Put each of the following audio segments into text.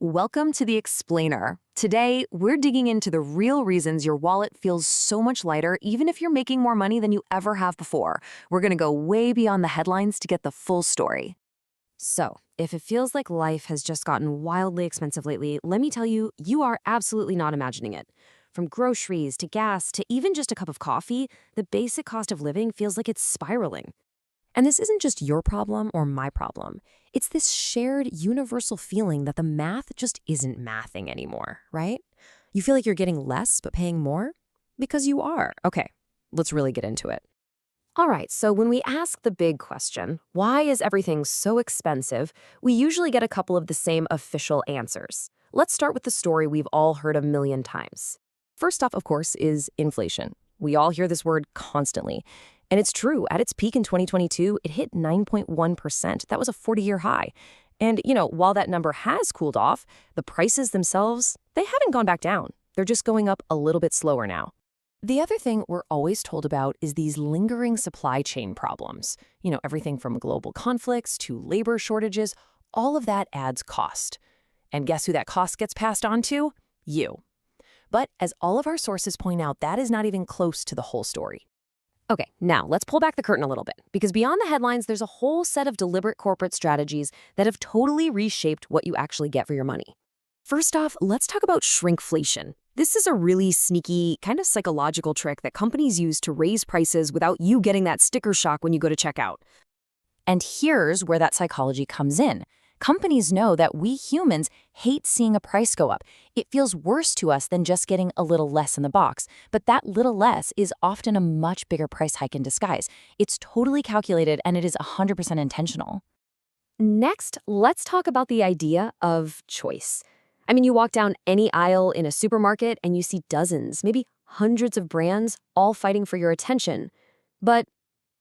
Welcome to The Explainer. Today, we're digging into the real reasons your wallet feels so much lighter even if you're making more money than you ever have before. We're going to go way beyond the headlines to get the full story. So, if it feels like life has just gotten wildly expensive lately, let me tell you, you are absolutely not imagining it. From groceries to gas to even just a cup of coffee, the basic cost of living feels like it's spiraling. And this isn't just your problem or my problem. It's this shared universal feeling that the math just isn't mathing anymore, right? You feel like you're getting less but paying more? Because you are. Okay, let's really get into it. All right, so when we ask the big question, why is everything so expensive, we usually get a couple of the same official answers. Let's start with the story we've all heard a million times. First off, of course, is inflation. We all hear this word constantly. And it's true, at its peak in 2022, it hit 9.1%. That was a 40-year high. And, while that number has cooled off, the prices themselves, they haven't gone back down. They're just going up a little bit slower now. The other thing we're always told about is these lingering supply chain problems. Everything from global conflicts to labor shortages, all of that adds cost. And guess who that cost gets passed on to? You. But as all of our sources point out, that is not even close to the whole story. Okay, now let's pull back the curtain a little bit, because beyond the headlines, there's a whole set of deliberate corporate strategies that have totally reshaped what you actually get for your money. First off, let's talk about shrinkflation. This is a really sneaky, kind of psychological trick that companies use to raise prices without you getting that sticker shock when you go to checkout. And here's where that psychology comes in. Companies know that we humans hate seeing a price go up. It feels worse to us than just getting a little less in the box. But that little less is often a much bigger price hike in disguise. It's totally calculated and it is 100% intentional. Next, let's talk about the idea of choice. You walk down any aisle in a supermarket and you see dozens, maybe hundreds of brands all fighting for your attention. But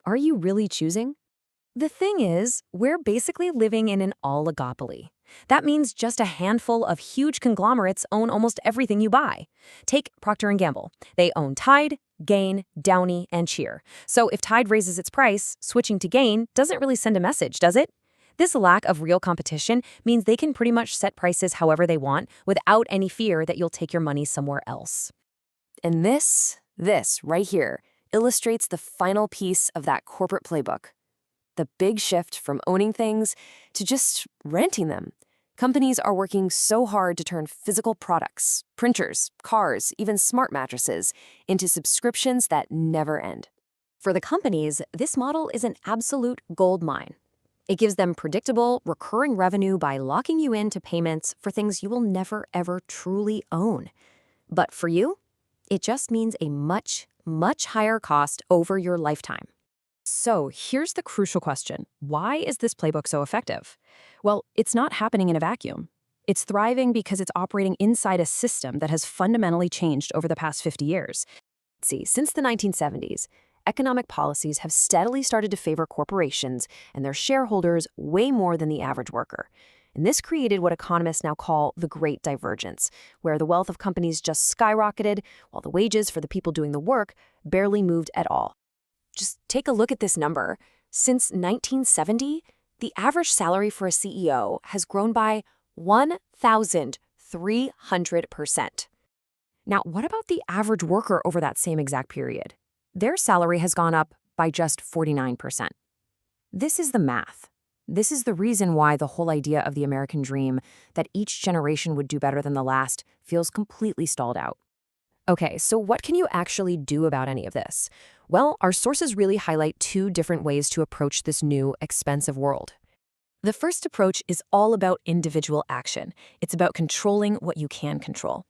are you really choosing? The thing is, we're basically living in an oligopoly. That means just a handful of huge conglomerates own almost everything you buy. Take Procter & Gamble. They own Tide, Gain, Downy, and Cheer. So if Tide raises its price, switching to Gain doesn't really send a message, does it? This lack of real competition means they can pretty much set prices however they want without any fear that you'll take your money somewhere else. And this right here illustrates the final piece of that corporate playbook. The big shift from owning things to just renting them. Companies are working so hard to turn physical products, printers, cars, even smart mattresses, into subscriptions that never end. For the companies, this model is an absolute gold mine. It gives them predictable, recurring revenue by locking you into payments for things you will never, ever truly own. But for you, it just means a much, much higher cost over your lifetime. So here's the crucial question. Why is this playbook so effective? Well, it's not happening in a vacuum. It's thriving because it's operating inside a system that has fundamentally changed over the past 50 years. See, since the 1970s, economic policies have steadily started to favor corporations and their shareholders way more than the average worker. And this created what economists now call the Great Divergence, where the wealth of companies just skyrocketed while the wages for the people doing the work barely moved at all. Just take a look at this number. Since 1970, the average salary for a CEO has grown by 1,300%. Now, what about the average worker over that same exact period? Their salary has gone up by just 49%. This is the math. This is the reason why the whole idea of the American dream, that each generation would do better than the last, feels completely stalled out. Okay, so what can you actually do about any of this? Well, our sources really highlight two different ways to approach this new, expensive world. The first approach is all about individual action. It's about controlling what you can control.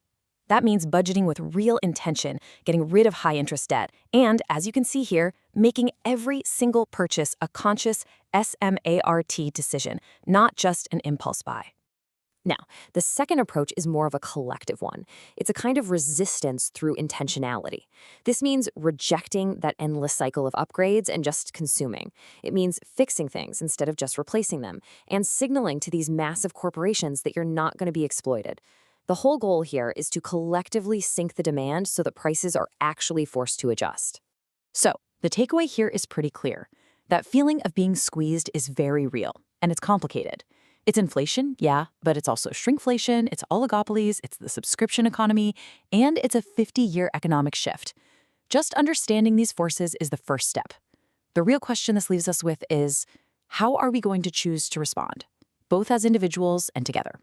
That means budgeting with real intention, getting rid of high-interest debt, and, as you can see here, making every single purchase a conscious SMART decision, not just an impulse buy. Now, the second approach is more of a collective one. It's a kind of resistance through intentionality. This means rejecting that endless cycle of upgrades and just consuming. It means fixing things instead of just replacing them, and signaling to these massive corporations that you're not going to be exploited. The whole goal here is to collectively sink the demand so that prices are actually forced to adjust. So, the takeaway here is pretty clear. That feeling of being squeezed is very real, and it's complicated. It's inflation, yeah, but it's also shrinkflation, it's oligopolies, it's the subscription economy, and it's a 50-year economic shift. Just understanding these forces is the first step. The real question this leaves us with is, how are we going to choose to respond, both as individuals and together?